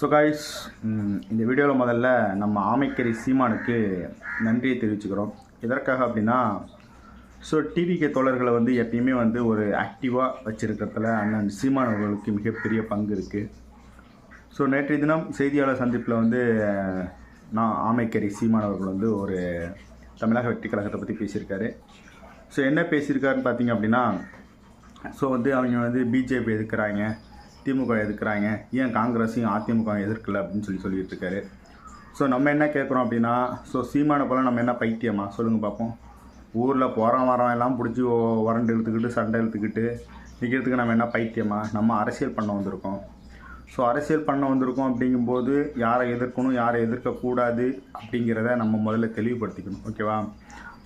So guys, இந்த வீடியோவில் முதல்ல நம்ம ஆமைக்கறி சீமானுக்கு நன்றியை தெரிவிச்சுக்கிறோம். எதற்காக அப்படின்னா, ஸோ டிவிகே தோழர்களை வந்து எப்பயுமே வந்து ஒரு ஆக்டிவாக வச்சுருக்கிறதுல அண்ணன் சீமான் அவர்களுக்கு மிகப்பெரிய பங்கு இருக்குது. ஸோ நேற்றைய தினம் செய்தியாளர் சந்திப்பில் வந்து நான் ஆமைக்கறி சீமான் அவர்கள் வந்து ஒரு தமிழக வெற்றி கழகத்தை பற்றி பேசியிருக்காரு. ஸோ என்ன பேசியிருக்காருன்னு பார்த்தீங்க அப்படின்னா, ஸோ வந்து அவங்க வந்து பிஜேபி எதிர்க்கிறாங்க, திமுக எதிர்க்கிறாங்க, ஏன் காங்கிரஸையும் அதிமுக எதிர்க்கல அப்படின்னு சொல்லிட்டு இருக்காரு. ஸோ நம்ம என்ன கேட்குறோம் அப்படின்னா, ஸோ சீமானை போல் நம்ம என்ன பைத்தியமா சொல்லுங்கள் பார்ப்போம். ஊரில் போகிறோம் எல்லாம் பிடிச்சி வறண்டு இழுத்துக்கிட்டு சண்டை இழுத்துக்கிட்டு நிற்கிறதுக்கு நம்ம என்ன பைத்தியமா? நம்ம அரசியல் பண்ண வந்திருக்கோம். ஸோ அரசியல் பண்ண வந்திருக்கோம் அப்படிங்கும்போது யாரை எதிர்க்கணும், யாரை எதிர்க்கக்கூடாது அப்படிங்கிறத நம்ம முதல்ல தெளிவுபடுத்திக்கணும். ஓகேவா?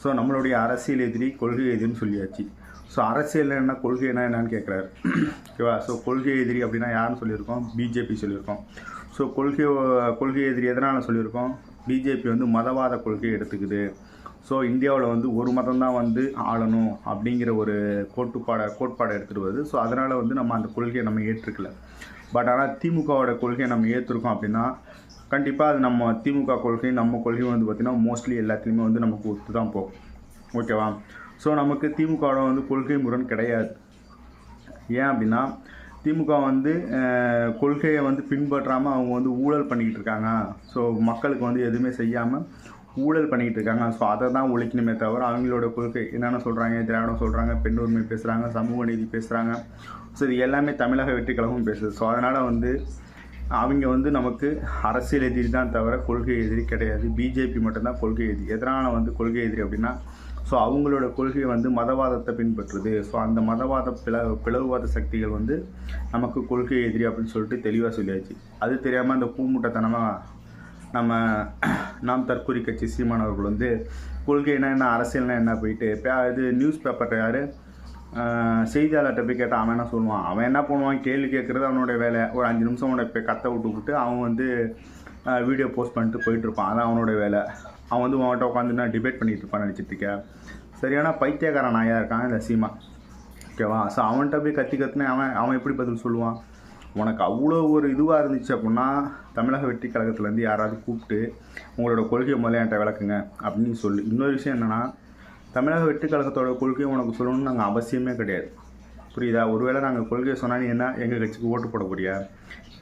ஸோ நம்மளுடைய அரசியல் எதிரி கொள்கை எதிரின்னு சொல்லியாச்சு. ஸோ அரசியல் என்ன, கொள்கை என்னன்னு கேட்குறாரு. ஓகேவா? ஸோ கொள்கை எதிரி அப்படின்னா யாருன்னு சொல்லியிருக்கோம்? பிஜேபி சொல்லியிருக்கோம். ஸோ கொள்கை எதிரி எதனால் சொல்லியிருக்கோம்? பிஜேபி வந்து மதவாத கொள்கையை எடுத்துக்குது. ஸோ இந்தியாவில் வந்து ஒரு மதம் தான் வந்து ஆளணும் அப்படிங்கிற ஒரு கோட்பாடை எடுத்துகிட்டு வருது. ஸோ அதனால் வந்து நம்ம அந்த கொள்கையை நம்ம ஏற்றுக்கல. பட் ஆனால் திமுகவோட கொள்கையை நம்ம ஏற்றிருக்கோம் அப்படின்னா கண்டிப்பாக அது நம்ம திமுக கொள்கை நம்ம கொள்கை வந்து பார்த்திங்கன்னா மோஸ்ட்லி எல்லாத்துலேயுமே வந்து நமக்கு ஒத்து தான் போகும். ஓகேவா? ஸோ நமக்கு திமுகவோட வந்து கொள்கை முரண் கிடையாது. ஏன் அப்படின்னா திமுக வந்து கொள்கையை வந்து பின்பற்றாமல் அவங்க வந்து ஊழல் பண்ணிக்கிட்டு இருக்காங்க. ஸோ மக்களுக்கு வந்து எதுவுமே செய்யாமல் ஊழல் பண்ணிக்கிட்டு இருக்காங்க. ஸோ அதை தான் ஒழிக்கணுமே தவிர அவங்களோட கொள்கை என்னென்ன சொல்கிறாங்க, திராவிடம் சொல்கிறாங்க, பெண் உரிமை பேசுகிறாங்க, சமூக நீதி பேசுகிறாங்க. ஸோ இது எல்லாமே தமிழக வெற்றி கழகம் பேசுது. ஸோ அதனால் வந்து அவங்க வந்து நமக்கு அரசியல் எதிரி தான் தவிர கொள்கை எதிரி கிடையாது. பிஜேபி மட்டும்தான் கொள்கை எதிரி. எதனால் வந்து கொள்கை எதிரி அப்படின்னா, ஸோ அவங்களோட கொள்கை வந்து மதவாதத்தை பின்பற்றுது. ஸோ அந்த மதவாத பிளவுவாத சக்திகள் வந்து நமக்கு கொள்கை எதிரி அப்படின்னு சொல்லிட்டு தெளிவாக சொல்லியாச்சு. அது தெரியாமல் அந்த பூமுட்டத்தனமாக நாம் தற்கொலை கட்சி சீமானவர்கள் வந்து கொள்கைனா என்ன, அரசியல்னா என்ன போயிட்டு இது நியூஸ் பேப்பர் யார் செய்தியாளர்கிட்ட போய் கேட்டால் அவன் என்ன சொல்லுவான்? அவன் என்ன பண்ணுவான்? கேள்வி கேட்குறது அவனுடைய வேலை. ஒரு 5 நிமிஷம் அவனை இப்போ கத்த விட்டு அவன் வந்து வீடியோ போஸ்ட் பண்ணிட்டு போயிட்டுருப்பான். அதான் அவனோட வேலை. அவன் வந்து அவன்கிட்ட உட்காந்து நான் டிபேட் பண்ணிகிட்டு இருப்பான்னு நினச்சிட்ருக்கேன். சரியான பைத்தியக்காரன் நாயாக இருக்கான் இந்த சீமா. ஓகேவா? ஸோ அவன்கிட்ட போய் கற்றுனே அவன் எப்படி பதில் சொல்லுவான்? உனக்கு அவ்வளோ ஒரு இதுவாக இருந்துச்சு அப்படின்னா தமிழக வெற்றி கழகத்துலேருந்து யாராவது கூப்பிட்டு உங்களோட கொள்கையை முதல்ல என்கிட்ட விளக்குங்க அப்படின்னு சொல்லு. இன்னொரு விஷயம் என்னென்னா, தமிழக வெற்றி கழகத்தோட கொள்கையை உனக்கு சொல்லணும்னு நாங்கள் அவசியமே கிடையாது. புரியுதா? ஒருவேளை நாங்கள் கொள்கையை சொன்னால் நீ என்ன எங்கள் கட்சிக்கு ஓட்டு போடக்கூடிய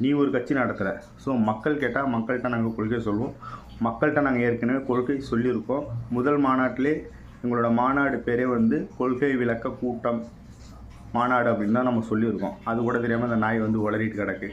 நீ ஒரு கட்சி நடத்துகிற. ஸோ மக்கள் கேட்டால் மக்கள்கிட்ட நாங்கள் கொள்கையை சொல்லுவோம். மக்கள்கிட்ட நாங்கள் ஏற்கனவே கொள்கை சொல்லியிருக்கோம். முதல் மாநாட்டிலே எங்களோட மாநாடு பேரே வந்து கொள்கை விளக்க கூட்டம் மாநாடு அப்படின்னு தான் நம்ம சொல்லியிருக்கோம். அது கூட தெரியாமல் அந்த நாய் வந்து உளறிட்டு கிடக்கு.